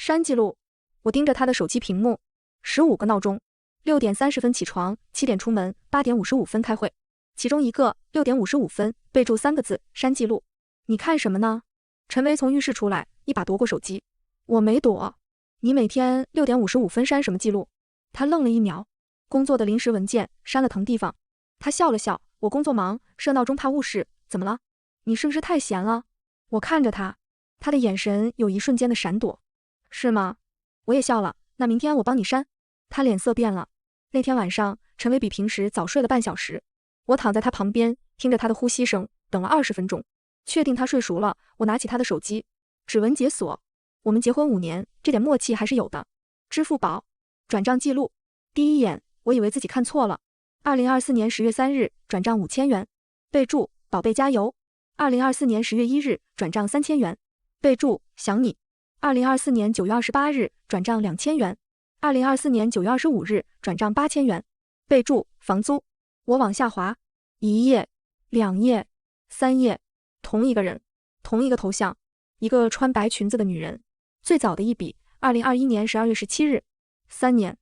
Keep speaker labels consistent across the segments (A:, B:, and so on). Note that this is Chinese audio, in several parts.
A: 删记录。我盯着他的手机屏幕，15个闹钟，6点30分起床，7点出门，8点55分开会。其中一个6点55分，备注3个字，删记录。你看什么呢？陈薇从浴室出来，一把夺过手机。我没躲。你每天6点55分删什么记录？他愣了1秒。工作的临时文件，删了疼地方。他笑了笑，我工作忙，设闹钟怕误事，怎么了？你是不是太闲了？我看着他，他的眼神有一瞬间的闪躲。是吗？我也笑了，那明天我帮你删。他脸色变了。那天晚上，陈薇比平时早睡了半小时。我躺在他旁边，听着他的呼吸声，等了20分钟，确定他睡熟了，我拿起他的手机，指纹解锁。我们结婚5年，这点默契还是有的。支付宝转账记录，第一眼我以为自己看错了。2024年10月3日转账5000元，备注宝贝加油。2024年10月1日转账3000元，备注想你。2024年9月28日转账2000元，2024年9月25日转账8000元，备注房租。我往下滑，1页、2页、3页，同一个人，同一个头像，一个穿白裙子的女人。最早的一笔，2021年12月17日，3年。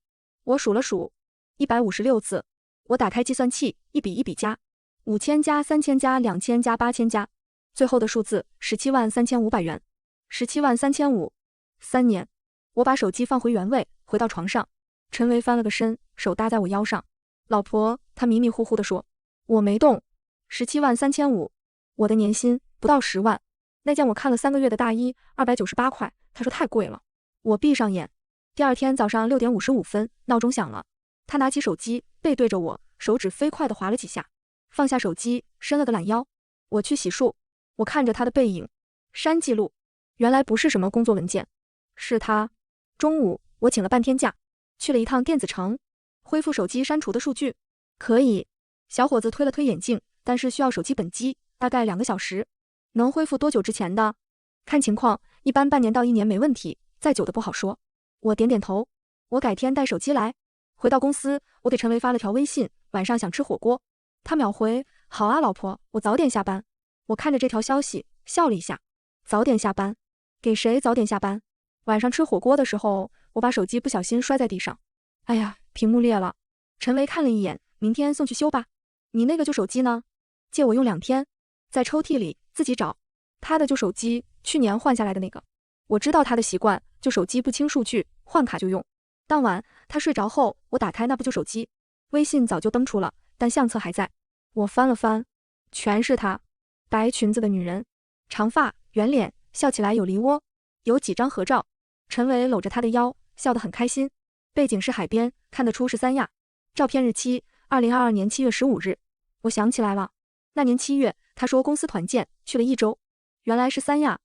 A: 我数了数，156次。我打开计算器，一笔一笔加，5000加3000加2000加8000加，最后的数字173500元，173500。3年。我把手机放回原位，回到床上。陈薇翻了个身，手搭在我腰上。老婆，她迷迷糊糊地说。我没动。173500，我的年薪不到10万。那件我看了3个月的大衣，298块。他说太贵了。我闭上眼。第二天早上6点55分，闹钟响了。他拿起手机，背对着我，手指飞快地划了几下，放下手机，伸了个懒腰。我去洗漱。我看着他的背影，删记录。原来不是什么工作文件，是他。中午我请了半天假，去了一趟电子城，恢复手机删除的数据。可以。小伙子推了推眼镜，但是需要手机本机，大概2个小时。能恢复多久之前的？看情况，一般半年到1年没问题，再久的不好说。我点点头。我改天带手机来。回到公司，我给陈薇发了条微信，晚上想吃火锅。他秒回，好啊老婆，我早点下班。我看着这条消息，笑了一下。早点下班？给谁早点下班？晚上吃火锅的时候，我把手机不小心摔在地上。哎呀，屏幕裂了。陈薇看了一眼，明天送去修吧。你那个旧手机呢？借我用2天。在抽屉里自己找。他的旧手机，去年换下来的那个。我知道他的习惯，旧手机不清数据，换卡就用。当晚他睡着后，我打开那部旧手机，微信早就登出了，但相册还在。我翻了翻，全是他。白裙子的女人，长发，圆脸，笑起来有梨窝。有几张合照，陈薇搂着他的腰，笑得很开心。背景是海边，看得出是三亚。照片日期2022年7月15日。我想起来了，那年7月，他说公司团建去了1周，原来是三亚，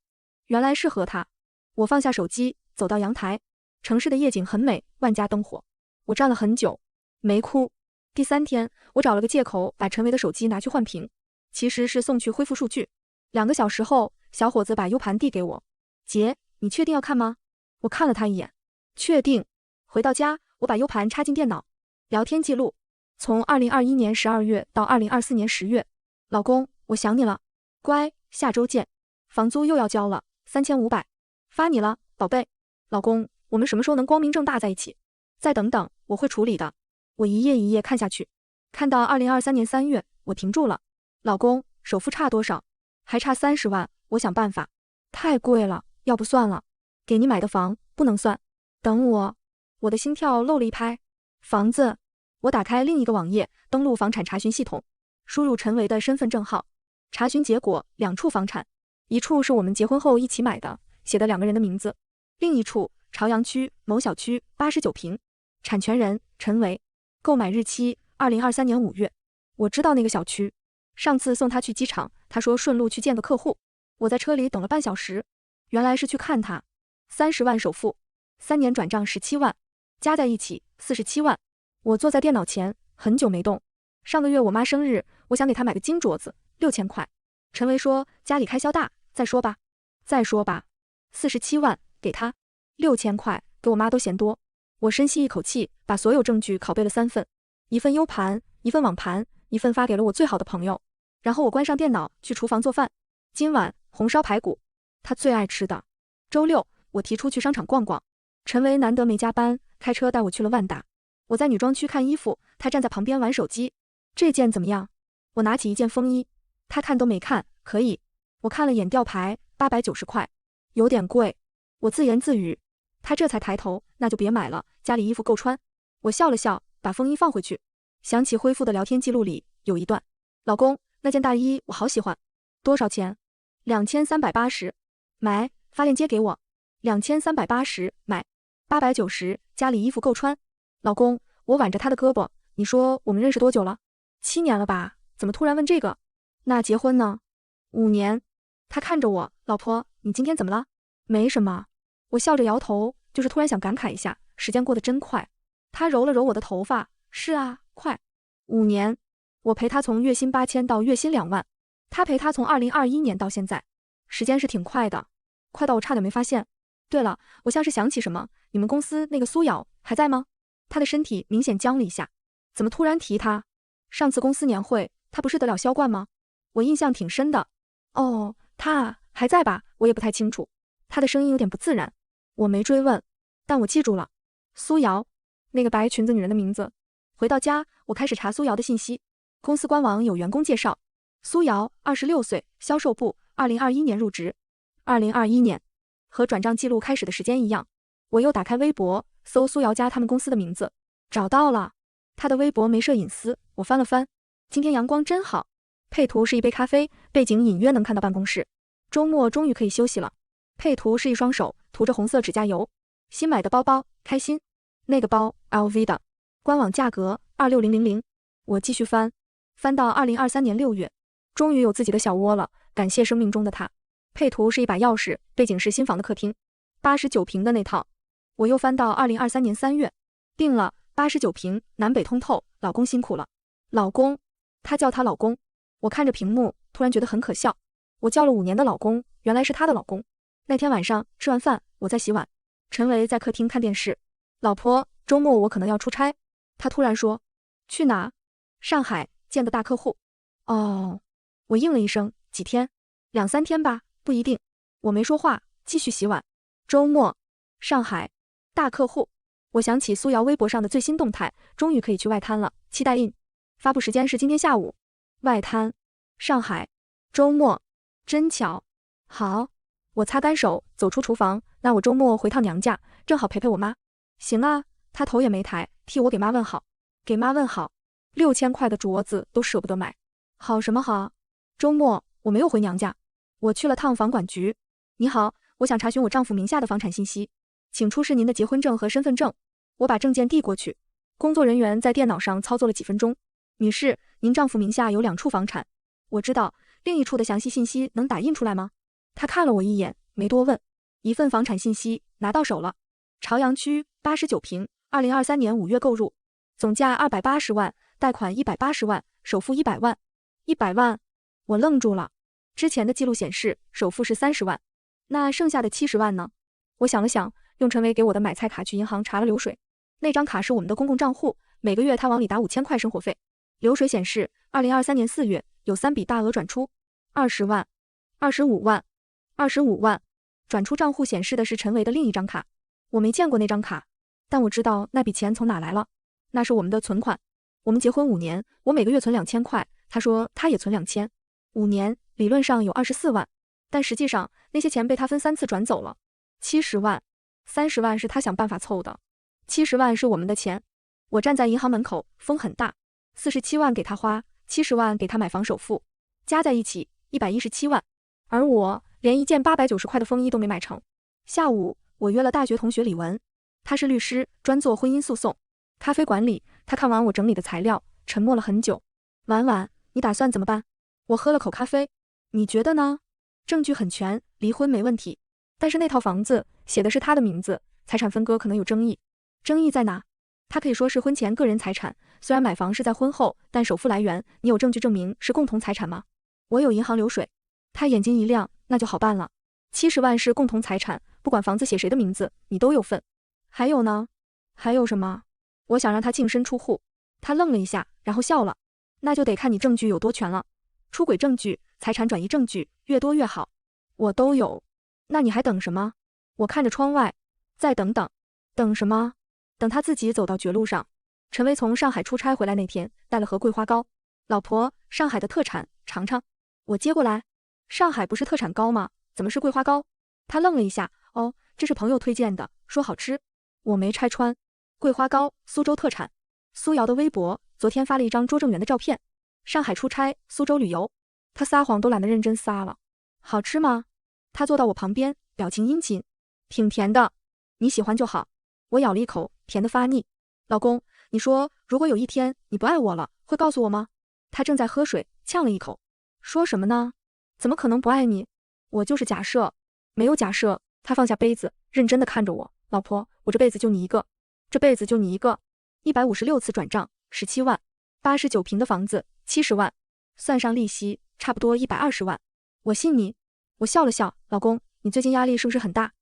A: 原来是和他。我放下手机，走到阳台，城市的夜景很美，万家灯火。我站了很久，没哭。第3天，我找了个借口把陈薇的手机拿去换屏，其实是送去恢复数据。2个小时后，小伙子把 U 盘递给我，姐，你确定要看吗？我看了他一眼，确定。回到家，我把 U 盘插进电脑，聊天记录，从2021年12月到2024年10月。老公，我想你了，乖，下周见。房租又要交了，3500，发你了，宝贝。老公，我们什么时候能光明正大在一起？再等等，我会处理的。我一页一页看下去，看到2023年3月，我停住了。老公，首付差多少？还差30万，我想办法。太贵了，要不算了。给你买的房不能算。等我。我的心跳漏了一拍。房子。我打开另一个网页，登录房产查询系统，输入陈薇的身份证号。查询结果，2处房产，一处是我们结婚后一起买的，写的2个人的名字，另一处朝阳区某小区89平，产权人陈薇，购买日期2023年5月。我知道那个小区，上次送他去机场，他说顺路去见个客户，我在车里等了半小时，原来是去看他。30万首付，3年转账17万，加在一起47万。我坐在电脑前很久没动。上个月我妈生日，我想给她买个金镯子，6000块。陈薇说家里开销大，再说吧。再说吧。47万给她，6000块给我妈都嫌多。我深吸一口气，把所有证据拷贝了3份，1份 U 盘，1份网盘，1份发给了我最好的朋友。然后我关上电脑去厨房做饭。今晚红烧排骨，她最爱吃的。周6我提出去商场逛逛。陈维难得没加班，开车带我去了万达。我在女装区看衣服，他站在旁边玩手机。这件怎么样？我拿起一件风衣，他看都没看，可以。我看了眼吊牌，890块，有点贵。我自言自语，他这才抬头，那就别买了，家里衣服够穿。我笑了笑，把风衣放回去。想起恢复的聊天记录里有一段，老公，那件大衣我好喜欢，多少钱？2380，买，发链接给我。2380，买，890，家里衣服够穿。老公，我挽着他的胳膊，你说我们认识多久了？7年了吧？怎么突然问这个？那结婚呢？5年。他看着我，老婆，你今天怎么了？没什么。我笑着摇头，就是突然想感慨一下，时间过得真快。他揉了揉我的头发，是啊，快。5年，我陪他从月薪8000到月薪2万，他陪他从2021年到现在，时间是挺快的，快到我差点没发现。对了，我像是想起什么，你们公司那个苏瑶还在吗？他的身体明显僵了一下，怎么突然提他？上次公司年会，他不是得了销冠吗？我印象挺深的。哦，他还在吧？我也不太清楚。他的声音有点不自然，我没追问，但我记住了，苏瑶，那个白裙子女人的名字。回到家，我开始查苏瑶的信息。公司官网有员工介绍，苏瑶26岁，销售部，2021年入职。2021年，和转账记录开始的时间一样。我又打开微博，搜苏瑶家他们公司的名字，找到了。他的微博没设隐私，我翻了翻。今天阳光真好，配图是一杯咖啡，背景隐约能看到办公室。周末终于可以休息了。配图是一双手涂着红色指甲油，新买的包包，开心。那个包 LV 的，官网价格26000。我继续翻，翻到2023年6月，终于有自己的小窝了，感谢生命中的他。配图是一把钥匙，背景是新房的客厅，89平的那套。我又翻到2023年3月，定了89平，南北通透，老公辛苦了。老公，他叫他老公。我看着屏幕，突然觉得很可笑。我叫了5年的老公，原来是他的老公。那天晚上吃完饭，我在洗碗，陈维在客厅看电视。老婆，周末我可能要出差。他突然说，去哪？上海，见个大客户。哦，我应了一声，几天？2、3天吧，不一定。我没说话，继续洗碗。周末，上海，大客户。我想起苏瑶微博上的最新动态，终于可以去外滩了，期待印。发布时间是今天下午。外滩，上海，周末，真巧。好，我擦干手，走出厨房，那我周末回趟娘家，正好陪陪我妈。行啊，他头也没抬，替我给妈问好。给妈问好，6000块的镯子都舍不得买。好什么好？周末我没有回娘家，我去了趟房管局。你好，我想查询我丈夫名下的房产信息，请出示您的结婚证和身份证。我把证件递过去，工作人员在电脑上操作了几分钟。女士，您丈夫名下有2处房产，我知道，另一处的详细信息能打印出来吗？他看了我一眼，没多问。一份房产信息拿到手了，朝阳区89平，2023年5月购入，总价280万，贷款180万，首付100万。100万，我愣住了。之前的记录显示，首付是30万，那剩下的70万呢？我想了想，用陈维给我的买菜卡去银行查了流水，那张卡是我们的公共账户，每个月他往里打5000块生活费。流水显示，2023年4月有3笔大额转出，20万、25万、25万。转出账户显示的是陈维的另一张卡，我没见过那张卡，但我知道那笔钱从哪来了，那是我们的存款。我们结婚5年，我每个月存2000块，他说他也存2000，5年理论上有24万，但实际上那些钱被他分3次转走了。70万、30万是他想办法凑的，70万是我们的钱。我站在银行门口，风很大，47万给他花，70万给他买房首付，加在一起117万，而我连一件890块的风衣都没买成。下午我约了大学同学李文，他是律师，专做婚姻诉讼。咖啡馆里，他看完我整理的材料，沉默了很久。婉婉，你打算怎么办？我喝了口咖啡。你觉得呢？证据很全，离婚没问题，但是那套房子写的是他的名字，财产分割可能有争议。争议在哪？他可以说是婚前个人财产，虽然买房是在婚后，但首付来源你有证据证明是共同财产吗？我有银行流水。他眼睛一亮，那就好办了。70万是共同财产，不管房子写谁的名字，你都有份。还有呢？还有什么？我想让他净身出户。他愣了一下，然后笑了。那就得看你证据有多全了。出轨证据、财产转移证据，越多越好。我都有。那你还等什么？我看着窗外，再等等。等什么？等他自己走到绝路上。陈薇从上海出差回来那天，带了盒桂花糕。老婆，上海的特产，尝尝。我接过来。上海不是特产糕吗？怎么是桂花糕？他愣了一下，哦，这是朋友推荐的，说好吃。我没拆穿。桂花糕，苏州特产。苏瑶的微博昨天发了一张拙政园的照片。上海出差，苏州旅游。他撒谎都懒得认真撒了。好吃吗？他坐到我旁边，表情殷勤。挺甜的，你喜欢就好。我咬了一口，甜得发腻。老公，你说如果有一天你不爱我了，会告诉我吗？他正在喝水，呛了一口。说什么呢？怎么可能不爱你？我就是假设。没有假设。他放下杯子，认真地看着我。老婆，我这辈子就你一个。这辈子就你一个。156次转账，17万。89平的房子，70万。算上利息，差不多120万。我信你。我笑了笑。老公，你最近压力是不是很大？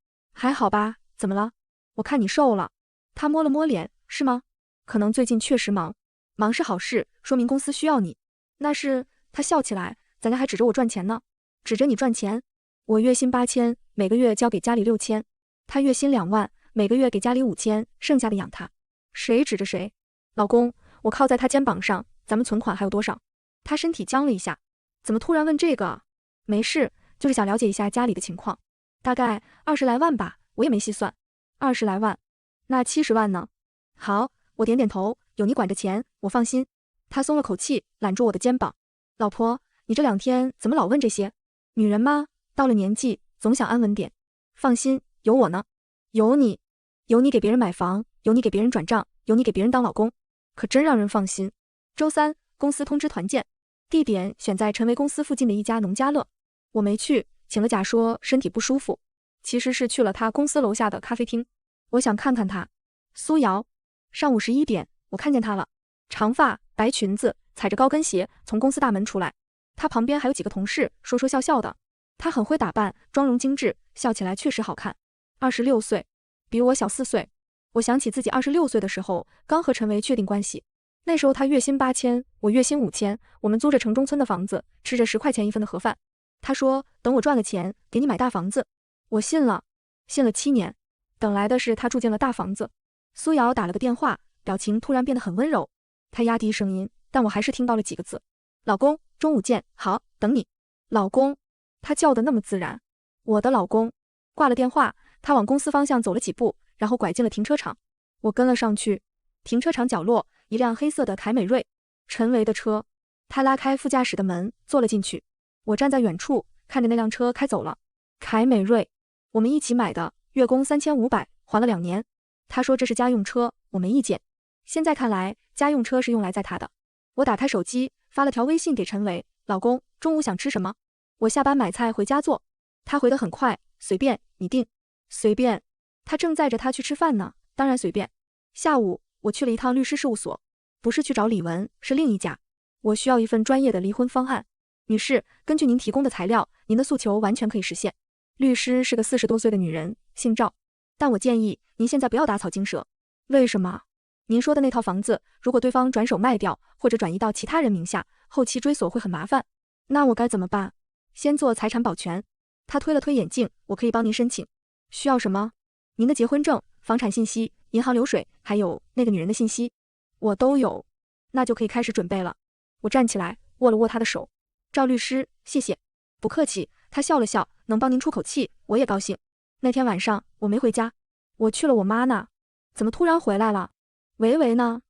A: 还好吧，怎么了？我看你瘦了。他摸了摸脸，是吗？可能最近确实忙。忙是好事，说明公司需要你。那是，他笑起来，咱家还指着我赚钱呢。指着你赚钱？我月薪8000，每个月交给家里6000。他月薪2万，每个月给家里5000，剩下的养他。谁指着谁？老公，我靠在他肩膀上，咱们存款还有多少？他身体僵了一下。怎么突然问这个？没事，就是想了解一下家里的情况。大概20来万吧，我也没细算。20来万。那70万呢？好，我点点头，有你管着钱，我放心。他松了口气，揽住我的肩膀。老婆，你这2天怎么老问这些？女人吗？到了年纪，总想安稳点。放心，有我呢。有你。有你给别人买房，有你给别人转账，有你给别人当老公，可真让人放心。周3，公司通知团建，地点选在陈维公司附近的一家农家乐。我没去，请了假说身体不舒服，其实是去了他公司楼下的咖啡厅。我想看看他。苏瑶。上午11点，我看见他了，长发，白裙子，踩着高跟鞋从公司大门出来。他旁边还有几个同事，说说笑笑的。他很会打扮，妆容精致，笑起来确实好看。26岁，比我小4岁。我想起自己26岁的时候，刚和陈维确定关系。那时候他月薪8000，我月薪5000，我们租着城中村的房子，吃着10块钱一份的盒饭。他说等我赚了钱，给你买大房子。我信了，信了7年。等来的是他住进了大房子。苏瑶打了个电话，表情突然变得很温柔。她压低声音，但我还是听到了几个字：老公，中午见，好，等你。老公，她叫得那么自然。我的老公。挂了电话，她往公司方向走了几步，然后拐进了停车场。我跟了上去。停车场角落，一辆黑色的凯美瑞，陈维的车。他拉开副驾驶的门，坐了进去。我站在远处，看着那辆车开走了。凯美瑞，我们一起买的，月供3500，还了2年。他说这是家用车，我没意见。现在看来，家用车是用来载他的。我打开手机，发了条微信给陈维：老公，中午想吃什么？我下班买菜回家做。他回得很快：随便，你定。随便。他正载着他去吃饭呢，当然随便。下午，我去了一趟律师事务所，不是去找李文，是另一家。我需要一份专业的离婚方案。女士，根据您提供的材料，您的诉求完全可以实现。律师是个40多岁的女人，姓赵，但我建议您现在不要打草惊蛇。为什么？您说的那套房子，如果对方转手卖掉，或者转移到其他人名下，后期追索会很麻烦。那我该怎么办？先做财产保全。他推了推眼镜，我可以帮您申请。需要什么？您的结婚证、房产信息、银行流水，还有那个女人的信息。我都有。那就可以开始准备了。我站起来，握了握他的手。赵律师，谢谢。不客气。他笑了笑，能帮您出口气，我也高兴。那天晚上我没回家，我去了我妈那。怎么突然回来了？维维呢？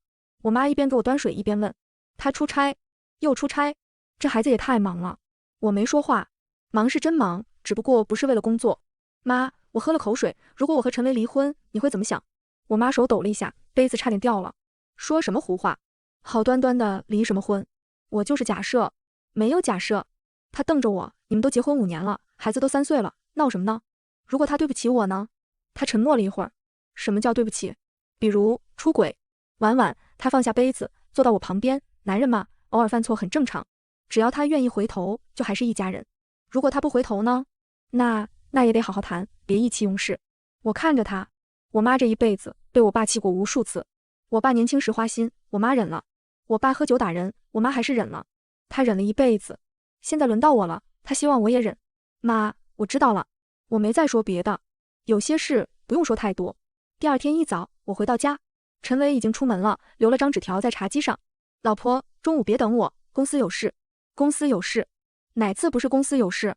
A: 我妈一边给我端水一边问。她出差。又出差？这孩子也太忙了。我没说话。忙是真忙，只不过不是为了工作。妈，我喝了口水，如果我和陈维离婚，你会怎么想？我妈手抖了一下，杯子差点掉了。说什么胡话？好端端的离什么婚？我就是假设。没有假设。他瞪着我，你们都结婚5年了，孩子都3岁了，闹什么呢？如果他对不起我呢？他沉默了一会儿。什么叫对不起？比如出轨。婉婉，他放下杯子，坐到我旁边。男人嘛，偶尔犯错很正常，只要他愿意回头，就还是一家人。如果他不回头呢？那也得好好谈，别意气用事。我看着他。我妈这一辈子被我爸气过无数次。我爸年轻时花心，我妈忍了。我爸喝酒打人，我妈还是忍了。他忍了一辈子。现在轮到我了，他希望我也忍。妈，我知道了。我没再说别的。有些事不用说太多。第二天一早，我回到家，陈伟已经出门了，留了张纸条在茶几上。老婆，中午别等我，公司有事。公司有事？哪次不是公司有事？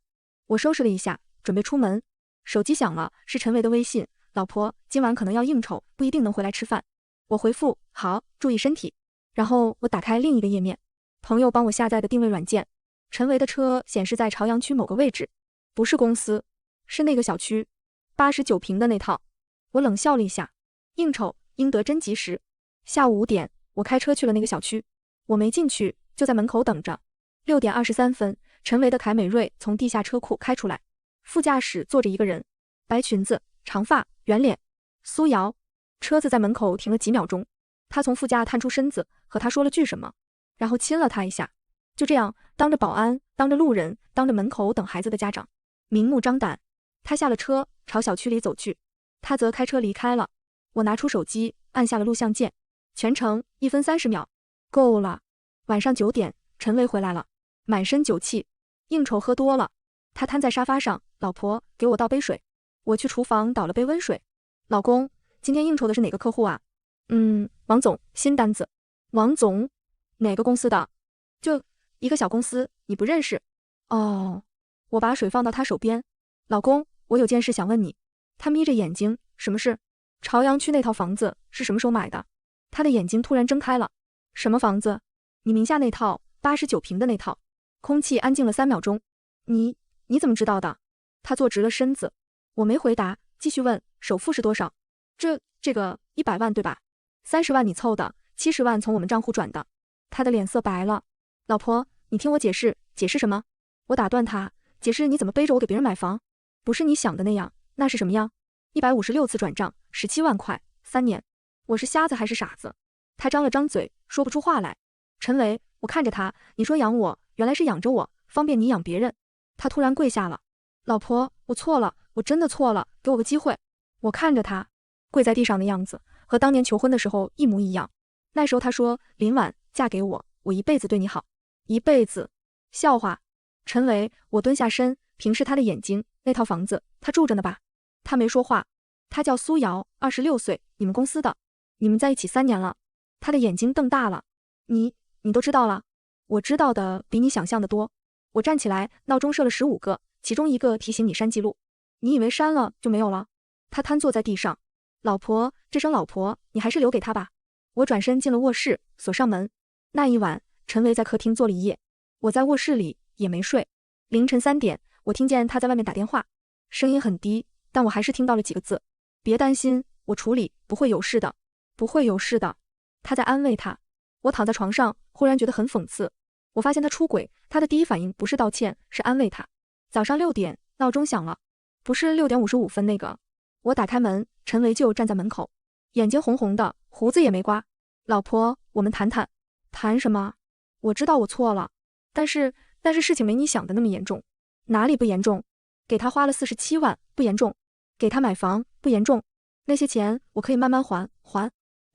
A: 我收拾了一下，准备出门，手机响了，是陈伟的微信。老婆，今晚可能要应酬，不一定能回来吃饭。我回复好，注意身体。然后我打开另一个页面，朋友帮我下载的定位软件，陈维的车显示在朝阳区某个位置，不是公司，是那个小区，89平的那套。我冷笑了一下，应酬应得真及时。下午5点，我开车去了那个小区，我没进去，就在门口等着。6点23分，陈维的凯美瑞从地下车库开出来，副驾驶坐着一个人，白裙子，长发，圆脸，苏瑶。车子在门口停了几秒钟，他从副驾探出身子，和他说了句什么，然后亲了他一下。就这样，当着保安，当着路人，当着门口等孩子的家长，明目张胆。他下了车，朝小区里走去，他则开车离开了。我拿出手机，按下了录像键，全程1分30秒，够了。晚上9点，陈维回来了，满身酒气，应酬喝多了。他瘫在沙发上，老婆，给我倒杯水。我去厨房倒了杯温水。老公，今天应酬的是哪个客户啊？王总，新单子。王总？哪个公司的？就一个小公司，你不认识？哦。我把水放到他手边。老公，我有件事想问你。他眯着眼睛，什么事？朝阳区那套房子是什么时候买的？他的眼睛突然睁开了。什么房子？你名下那套89平的那套。空气安静了3秒钟。你怎么知道的？他坐直了身子。我没回答，继续问，首付是多少？这个100万对吧？30万你凑的，70万从我们账户转的。他的脸色白了。老婆，你听我解释，解释什么？我打断他，解释你怎么背着我给别人买房？不是你想的那样，那是什么样？156次转账，17万块，3年。我是瞎子还是傻子？他张了张嘴，说不出话来。陈维，我看着他，你说养我，原来是养着我，方便你养别人。他突然跪下了。老婆，我错了，我真的错了，给我个机会。我看着他跪在地上的样子，和当年求婚的时候一模一样。那时候他说，林婉，嫁给我，我一辈子对你好。一辈子？笑话。陈维，我蹲下身，平视他的眼睛，那套房子，他住着呢吧？他没说话。他叫苏瑶，26岁，你们公司的。你们在一起3年了。他的眼睛瞪大了。你都知道了？我知道的比你想象的多。我站起来，闹钟设了15个，其中1个提醒你删记录。你以为删了就没有了？他瘫坐在地上。老婆，这声老婆，你还是留给他吧。我转身进了卧室，锁上门。那一晚，陈维在客厅坐了一夜，我在卧室里也没睡。凌晨3点，我听见他在外面打电话，声音很低，但我还是听到了几个字：别担心，我处理，不会有事的，不会有事的。他在安慰他。我躺在床上，忽然觉得很讽刺。我发现他出轨，他的第一反应不是道歉，是安慰他。早上6点，闹钟响了，不是6点55分那个。我打开门，陈维就站在门口，眼睛红红的，胡子也没刮。老婆，我们谈谈。谈什么？我知道我错了，但是事情没你想的那么严重。哪里不严重？给他花了47万，不严重。给他买房，不严重。那些钱我可以慢慢还。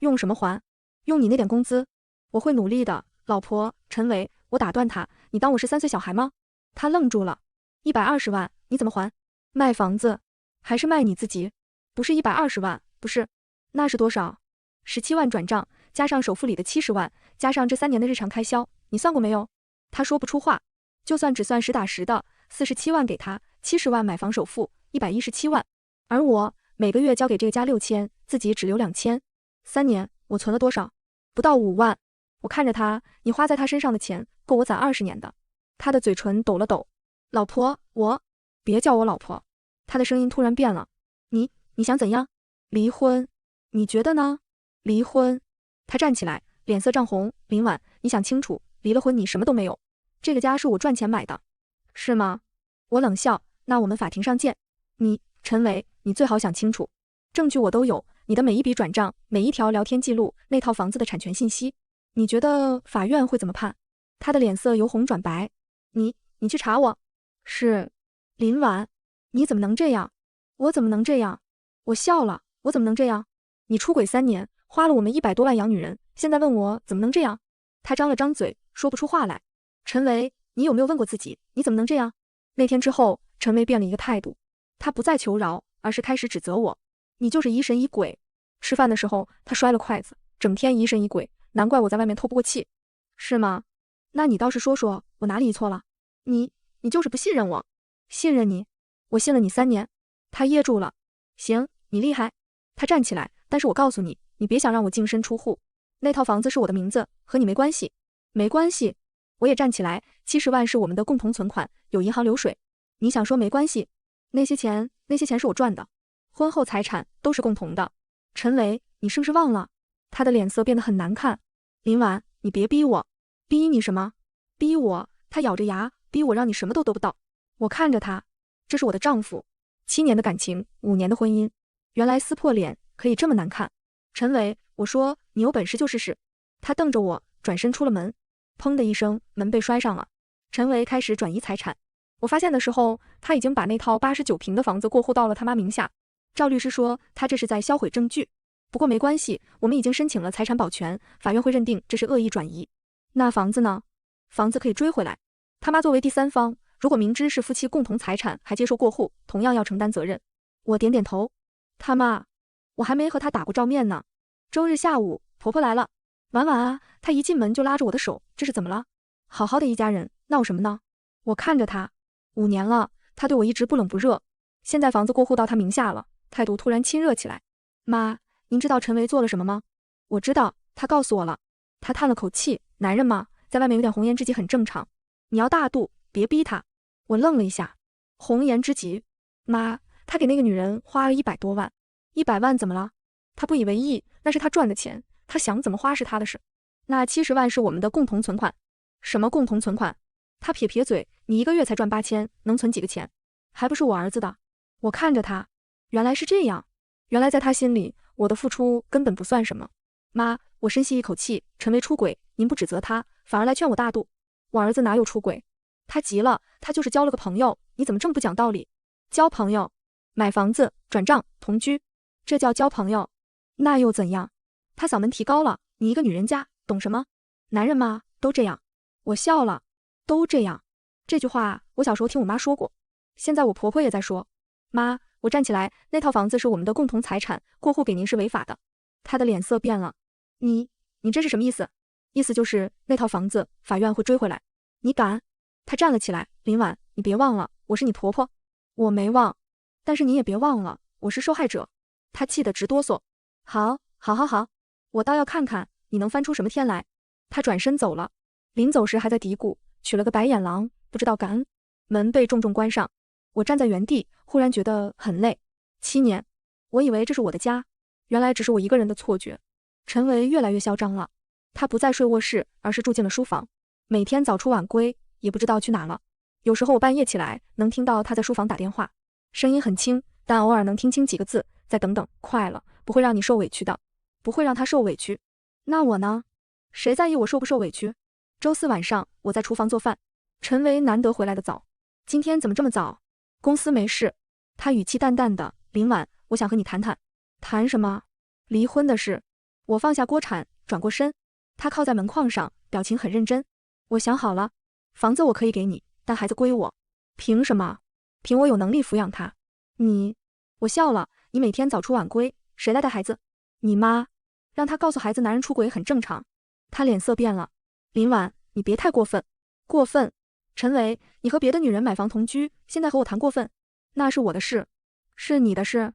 A: 用什么还？用你那点工资。我会努力的，老婆。陈维，我打断他，你当我是3岁小孩吗？他愣住了。120万，你怎么还？卖房子？还是卖你自己？不是120万，不是。那是多少？17万转账，加上首付里的70万，加上这3年的日常开销，你算过没有？他说不出话。就算只算实打实的，47万给他，70万买房首付，117万。而我每个月交给这个家6000，自己只留2000。3年，我存了多少？不到5万。我看着他，你花在他身上的钱，够我攒20年的。他的嘴唇抖了抖。老婆，别叫我老婆。他的声音突然变了。你想怎样？离婚？你觉得呢？离婚。他站起来，脸色涨红。林婉，你想清楚，离了婚你什么都没有。这个家是我赚钱买的。是吗？我冷笑。那我们法庭上见。陈维，你最好想清楚。证据我都有，你的每一笔转账，每一条聊天记录，那套房子的产权信息。你觉得法院会怎么判？他的脸色由红转白。你去查我。是。林婉，你怎么能这样？我怎么能这样？我笑了。我怎么能这样？你出轨3年，花了我们100多万养女人，现在问我怎么能这样？他张了张嘴，说不出话来。陈维，你有没有问过自己，你怎么能这样？那天之后，陈维变了一个态度，他不再求饶，而是开始指责我。你就是疑神疑鬼。吃饭的时候他摔了筷子，整天疑神疑鬼，难怪我在外面透不过气。是吗？那你倒是说说我哪里错了？你就是不信任我。信任你？我信了你3年。他噎住了。行，你厉害。他站起来，但是我告诉你，你别想让我净身出户。那套房子是我的名字，和你没关系。没关系。我也站起来，70万是我们的共同存款，有银行流水。你想说没关系？那些钱是我赚的，婚后财产都是共同的。陈维，你是不是忘了？他的脸色变得很难看。林婉，你别逼我。逼你什么？逼我？他咬着牙，逼我让你什么都得不到。我看着他，这是我的丈夫，7年的感情，5年的婚姻，原来撕破脸可以这么难看。陈维，我说你有本事就试试。他瞪着我，转身出了门。砰的一声，门被摔上了。陈维开始转移财产。我发现的时候，他已经把那套89平的房子过户到了他妈名下。赵律师说他这是在销毁证据，不过没关系，我们已经申请了财产保全，法院会认定这是恶意转移。那房子呢？房子可以追回来。他妈作为第三方，如果明知是夫妻共同财产还接受过户，同样要承担责任。我点点头。他妈，我还没和他打过照面呢。周日下午，婆婆来了。婉婉啊，她一进门就拉着我的手，这是怎么了？好好的一家人，闹什么呢？我看着他，5年了，他对我一直不冷不热，现在房子过户到他名下了，态度突然亲热起来。妈，您知道陈维做了什么吗？我知道，他告诉我了。他叹了口气，男人嘛，在外面有点红颜知己很正常，你要大度，别逼他。我愣了一下，红颜知己？妈，他给那个女人花了100多万。100万怎么了？他不以为意，那是他赚的钱，他想怎么花是他的事。那70万是我们的共同存款。什么共同存款？他撇撇嘴，你1个月才赚8000，能存几个钱？还不是我儿子的。我看着他，原来是这样，原来在他心里，我的付出根本不算什么。妈，我深吸一口气，陈维出轨，您不指责他，反而来劝我大度。我儿子哪有出轨？他急了，他就是交了个朋友，你怎么这么不讲道理？交朋友？买房子、转账、同居，这叫交朋友？那又怎样？他嗓门提高了，你一个女人家懂什么？男人嘛，都这样。我笑了，都这样。这句话我小时候听我妈说过，现在我婆婆也在说。妈，我站起来，那套房子是我们的共同财产，过户给您是违法的。她的脸色变了。你这是什么意思？意思就是那套房子法院会追回来。你敢？她站了起来。林婉，你别忘了，我是你婆婆。我没忘，但是你也别忘了，我是受害者。她气得直哆嗦。好，我倒要看看你能翻出什么天来。她转身走了，临走时还在嘀咕，娶了个白眼狼，不知道感恩。门被重重关上，我站在原地，忽然觉得很累。7年，我以为这是我的家，原来只是我一个人的错觉。陈维越来越嚣张了，他不再睡卧室，而是住进了书房，每天早出晚归，也不知道去哪了。有时候我半夜起来，能听到他在书房打电话，声音很轻，但偶尔能听清几个字。再等等，快了，不会让你受委屈的，不会让他受委屈。那我呢？谁在意我受不受委屈？周4晚上，我在厨房做饭。陈维难得回来的早，今天怎么这么早？公司没事。他语气淡淡的，林婉，我想和你谈谈。谈什么？离婚的事。我放下锅铲，转过身，他靠在门框上，表情很认真。我想好了，房子我可以给你，但孩子归我。凭什么？凭我有能力抚养他。我笑了，你每天早出晚归，谁来带孩子？你妈。让他告诉孩子男人出轨很正常。他脸色变了。林婉，你别太过分。过分？陈维，你和别的女人买房同居，现在和我谈过分？那是我的事。是你的事。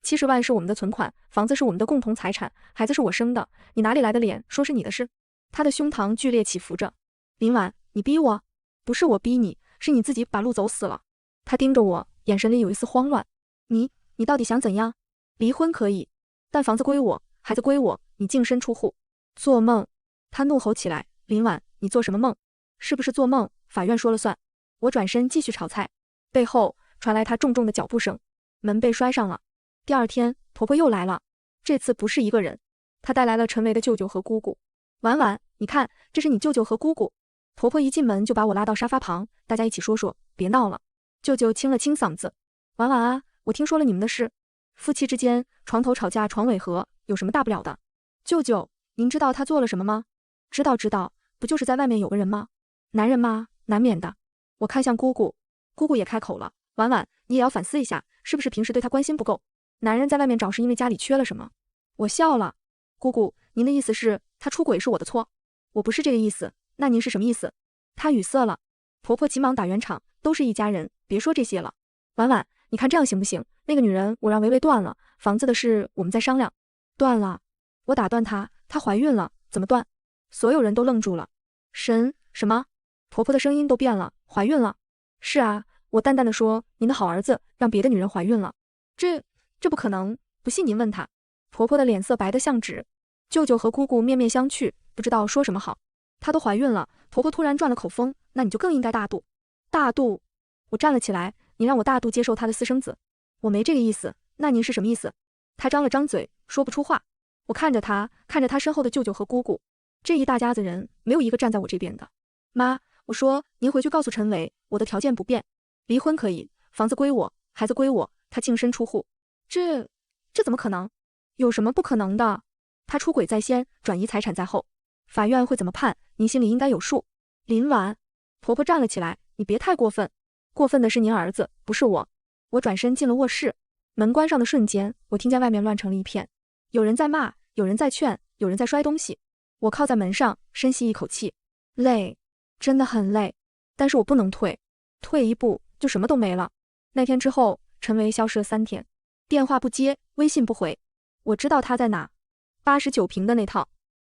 A: 70万是我们的存款，房子是我们的共同财产，孩子是我生的，你哪里来的脸说是你的事？他的胸膛剧烈起伏着。林婉，你逼我？不是我逼你，是你自己把路走死了。他盯着我，眼神里有一丝慌乱。你到底想怎样？离婚可以，但房子归我，孩子归我，你净身出户。做梦！他怒吼起来。林婉，你做什么梦？是不是做梦？法院说了算。我转身继续炒菜，背后传来他重重的脚步声，门被摔上了。第2天，婆婆又来了，这次不是一个人，她带来了陈维的舅舅和姑姑。婉婉，你看，这是你舅舅和姑姑。婆婆一进门就把我拉到沙发旁，大家一起说说，别闹了。舅舅清了清嗓子，婉婉啊，我听说了你们的事，夫妻之间床头吵架床尾和，有什么大不了的？舅舅，您知道他做了什么吗？知道，不就是在外面有个人吗？男人吗？难免的。我看向姑姑，姑姑也开口了，婉婉，你也要反思一下，是不是平时对他关心不够？男人在外面找是因为家里缺了什么？我笑了。姑姑，您的意思是他出轨是我的错？我不是这个意思，那您是什么意思？她语塞了。婆婆急忙打圆场，都是一家人，别说这些了。婉婉，你看这样行不行？那个女人我让维维断了，房子的事我们再商量。断了？我打断她，她怀孕了，怎么断？所有人都愣住了。什么？婆婆的声音都变了，怀孕了？是啊，我淡淡的说，您的好儿子让别的女人怀孕了。这不可能，不信您问她。婆婆的脸色白得像纸，舅舅和姑姑面面相觑，不知道说什么好。她都怀孕了，婆婆突然转了口风，那你就更应该大度。大度？我站了起来，你让我大度接受她的私生子？我没这个意思，那您是什么意思？她张了张嘴，说不出话。我看着她身后的舅舅和姑姑，这一大家子人没有一个站在我这边的。妈，我说您回去告诉陈伟，我的条件不变，离婚可以，房子归我，孩子归我。他净身出户，这怎么可能？有什么不可能的？他出轨在先，转移财产在后，法院会怎么判？您心里应该有数。林婉，婆婆站了起来，你别太过分，过分的是您儿子，不是我。我转身进了卧室，门关上的瞬间，我听见外面乱成了一片，有人在骂，有人在劝，有人在摔东西。我靠在门上，深吸一口气，累，真的很累，但是我不能退一步就什么都没了。那天之后，陈维消失了3天，电话不接，微信不回。我知道他在哪，89平的那套。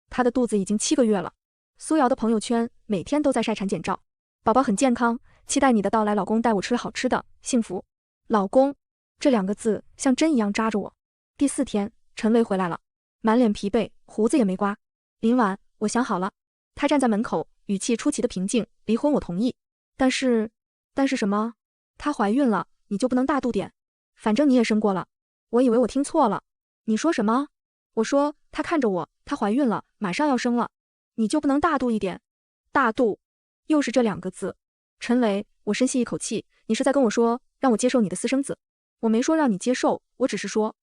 A: 他的肚子已经7个月了。苏瑶的朋友圈每天都在晒产检照，宝宝很健康，期待你的到来，老公带我吃了好吃的，幸福。老公这2个字像针一样扎着我。第4天，陈维回来了，满脸疲惫，胡子也没刮。林婉，我想好了。他站在门口，语气出奇的平静，离婚我同意，但是什么？她怀孕了，你就不能大度点？反正你也生过了。我以为我听错了。你说什么？我说她看着我，她怀孕了，马上要生了，你就不能大度一点？大度，又是这2个字。陈维，我深吸一口气，你是在跟我说让我接受你的私生子？我没说让你接受，我只是说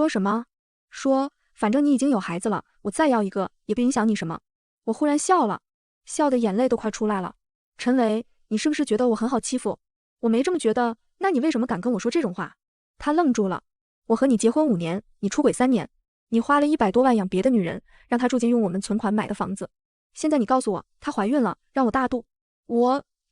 A: 什么？说反正你已经有孩子了，我再要一个也不影响你什么。我忽然笑了，笑的眼泪都快出来了。陈维，你是不是觉得我很好欺负？我没这么觉得，那你为什么敢跟我说这种话？他愣住了。我和你结婚5年，你出轨3年，你花了100多万养别的女人，让她住进用我们存款买的房子。现在你告诉我她怀孕了，让我大度？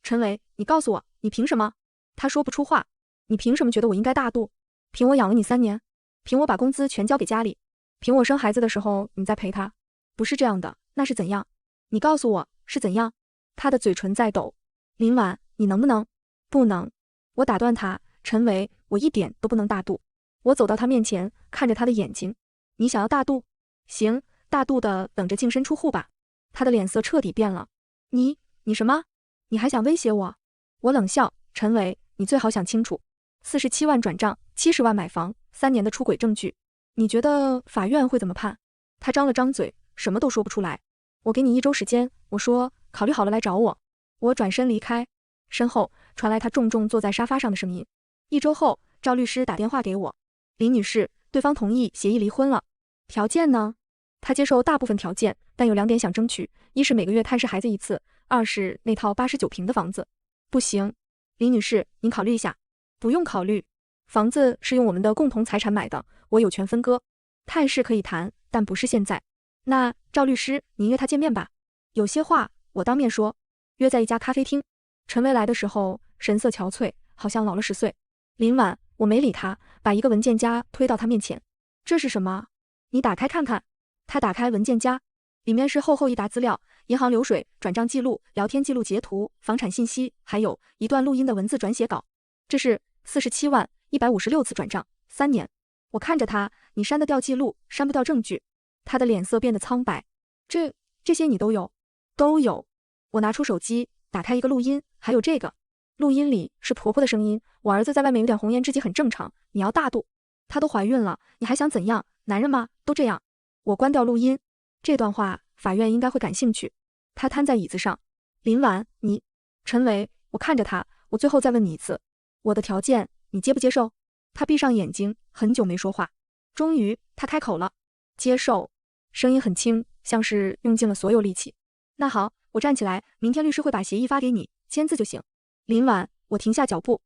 A: 陈维，你告诉我，你凭什么？他说不出话。你凭什么觉得我应该大度？凭我养了你3年，凭我把工资全交给家里，凭我生孩子的时候你在陪他？不是这样的，那是怎样？你告诉我是怎样？他的嘴唇在抖。林婉，你能不能？不能。我打断他，陈维，我一点都不能大度。我走到他面前，看着他的眼睛，你想要大度？行，大度的等着净身出户吧。他的脸色彻底变了。你什么？你还想威胁我？我冷笑，陈维，你最好想清楚，47万转账，70万买房，3年的出轨证据，你觉得法院会怎么判？他张了张嘴，什么都说不出来。我给你1周时间，我说考虑好了来找我。我转身离开，身后传来他重重坐在沙发上的声音。1周后，赵律师打电话给我，林女士，对方同意协议离婚了，条件呢？他接受大部分条件，但有2点想争取，一是每个月探视孩子1次，2是那套89平的房子。不行，林女士，您考虑一下。不用考虑，房子是用我们的共同财产买的，我有权分割。探视可以谈，但不是现在。那赵律师，您约他见面吧。有些话我当面说，约在一家咖啡厅。陈维来的时候神色憔悴，好像老了10岁。林婉，我没理他，把一个文件夹推到他面前。这是什么？你打开看看。他打开文件夹，里面是厚厚一沓资料，银行流水、转账记录、聊天记录截图、房产信息，还有一段录音的文字转写稿。这是47万156次转账，3年。我看着他，你删得掉记录，删不掉证据。他的脸色变得苍白。这些你都有？都有。我拿出手机，打开一个录音，还有这个。录音里是婆婆的声音，我儿子在外面有点红颜知己很正常，你要大度。她都怀孕了，你还想怎样？男人吗？都这样。我关掉录音。这段话法院应该会感兴趣。他瘫在椅子上。林婉，你……陈维，我看着他，我最后再问你一次，我的条件你接不接受？他闭上眼睛，很久没说话。终于他开口了，接受。声音很轻，像是用尽了所有力气。那好，我站起来，明天律师会把协议发给你，签字就行。林婉，我停下脚步。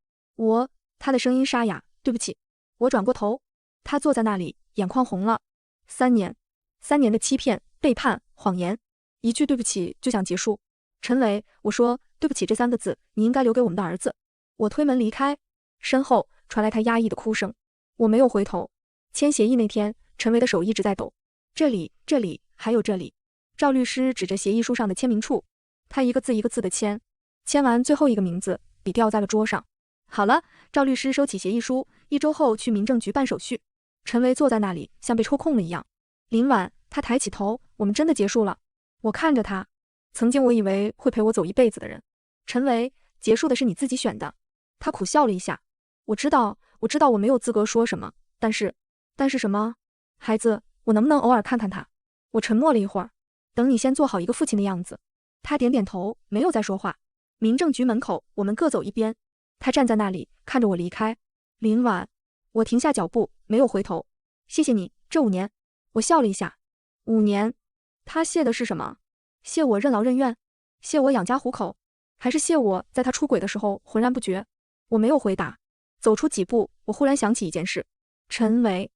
A: 他的声音沙哑，对不起。我转过头，他坐在那里，眼眶红了。3年，3年的欺骗、背叛、谎言，一句对不起就想结束。陈维，我说对不起这3个字，你应该留给我们的儿子。我推门离开，身后传来他压抑的哭声。我没有回头。签协议那天，陈维的手一直在抖。这里，这里，还有这里。赵律师指着协议书上的签名处，他一个字一个字的签，签完最后一个名字，笔掉在了桌上。好了，赵律师收起协议书，1周后去民政局办手续。陈维坐在那里，像被抽空了一样。临晚，他抬起头，我们真的结束了。我看着他，曾经我以为会陪我走一辈子的人。陈维，结束的是你自己选的。他苦笑了一下。我知道我没有资格说什么，但是什么？孩子，我能不能偶尔看看他？我沉默了一会儿，等你先做好一个父亲的样子。他点点头，没有再说话。民政局门口，我们各走一边。他站在那里，看着我离开。临晚，我停下脚步，没有回头。谢谢你，这5年。我笑了一下。5年，他谢的是什么？谢我任劳任怨？谢我养家糊口？还是谢我在他出轨的时候浑然不觉？我没有回答。走出几步，我忽然想起一件事。陈维，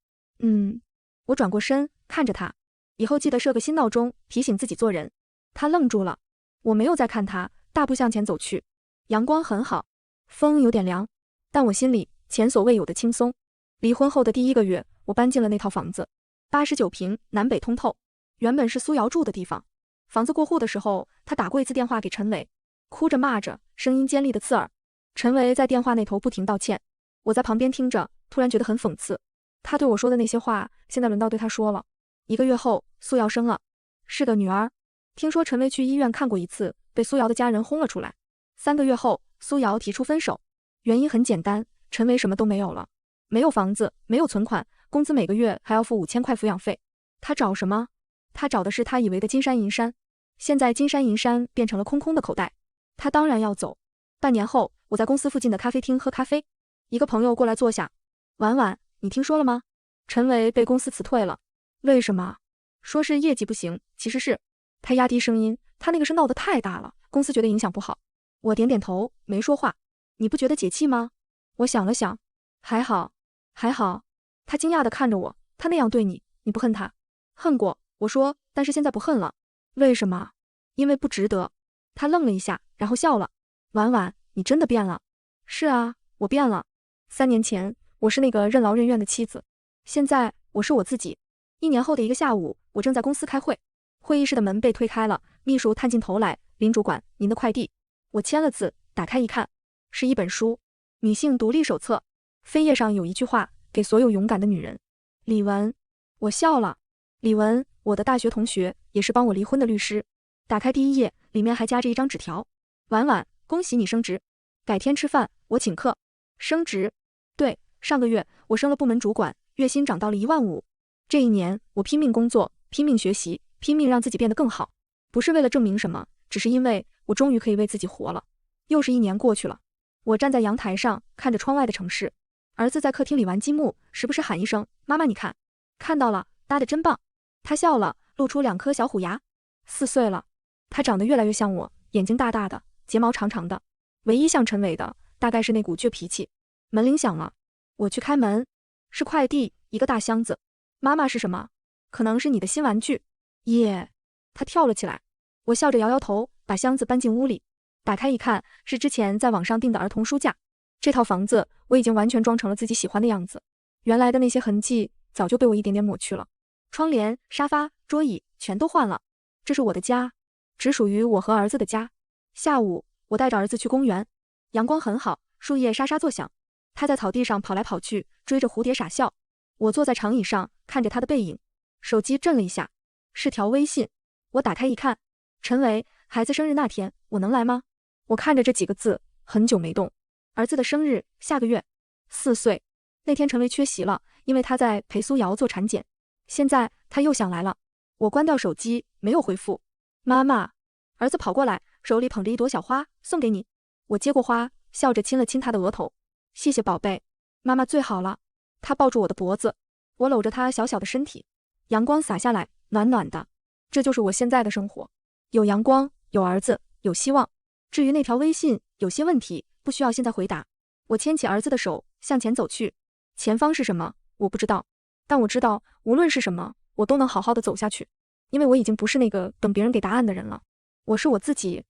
A: 我转过身，看着他。以后记得设个新闹钟，提醒自己做人。他愣住了。我没有再看他，大步向前走去。阳光很好，风有点凉，但我心里前所未有的轻松。离婚后的第1个月，我搬进了那套房子，89平，南北通透。原本是苏瑶住的地方。房子过户的时候，他打过一次电话给陈维，哭着骂着，声音尖利的刺耳。陈维在电话那头不停道歉，我在旁边听着，突然觉得很讽刺。他对我说的那些话，现在轮到对他说了。1个月后，苏瑶生了，是个女儿。听说陈维去医院看过一次，被苏瑶的家人轰了出来。3个月后，苏瑶提出分手，原因很简单，陈维什么都没有了，没有房子，没有存款，工资每个月还要付5000块抚养费。他找什么？他找的是他以为的金山银山，现在金山银山变成了空空的口袋。他当然要走。半年后，我在公司附近的咖啡厅喝咖啡，一个朋友过来坐下。婉婉，你听说了吗？陈维被公司辞退了。为什么？说是业绩不行，其实是……他压低声音，他那个事闹得太大了，公司觉得影响不好。我点点头，没说话。你不觉得解气吗？我想了想，还好，还好。他惊讶地看着我，他那样对你，你不恨他？恨过，我说，但是现在不恨了。为什么？因为不值得。他愣了一下，然后笑了。婉婉，你真的变了。是啊，我变了。3年前，我是那个任劳任怨的妻子，现在我是我自己。1年后的一个下午，我正在公司开会，会议室的门被推开了，秘书探进头来，林主管，您的快递。我签了字，打开一看，是一本书，女性独立手册。扉页上有一句话，给所有勇敢的女人。李文，我笑了。李文，我的大学同学，也是帮我离婚的律师。打开第1页，里面还夹着一张纸条。婉婉，恭喜你升职，改天吃饭，我请客。升职？对，上个月我升了部门主管，月薪涨到了15000。这1年，我拼命工作，拼命学习，拼命让自己变得更好，不是为了证明什么，只是因为我终于可以为自己活了。又是1年过去了，我站在阳台上，看着窗外的城市。儿子在客厅里玩积木，时不时喊一声：“妈妈，你看。”看到了，搭得真棒。他笑了，露出2颗小虎牙。4岁了，他长得越来越像我，眼睛大大的，睫毛长长的。唯一像陈伟的，大概是那股倔脾气。门铃响了，我去开门，是快递，一个大箱子。妈妈是什么？可能是你的新玩具。耶！他跳了起来。我笑着摇摇头，把箱子搬进屋里。打开一看，是之前在网上订的儿童书架。这套房子我已经完全装成了自己喜欢的样子，原来的那些痕迹早就被我一点点抹去了。窗帘、沙发、桌椅全都换了，这是我的家，只属于我和儿子的家。下午，我带着儿子去公园，阳光很好，树叶沙沙作响。他在草地上跑来跑去，追着蝴蝶傻笑。我坐在长椅上，看着他的背影，手机震了一下，是条微信。我打开一看，陈维，孩子生日那天，我能来吗？我看着这几个字，很久没动。儿子的生日下个月，4岁。那天陈维缺席了，因为他在陪苏瑶做产检。现在他又想来了。我关掉手机，没有回复。妈妈，儿子跑过来，手里捧着一朵小花，送给你。我接过花，笑着亲了亲他的额头。谢谢宝贝，妈妈最好了。他抱住我的脖子，我搂着他小小的身体。阳光洒下来，暖暖的。这就是我现在的生活，有阳光，有儿子，有希望。至于那条微信，有些问题不需要现在回答。我牵起儿子的手，向前走去。前方是什么？我不知道，但我知道，无论是什么，我都能好好的走下去，因为我已经不是那个等别人给答案的人了，我是我自己。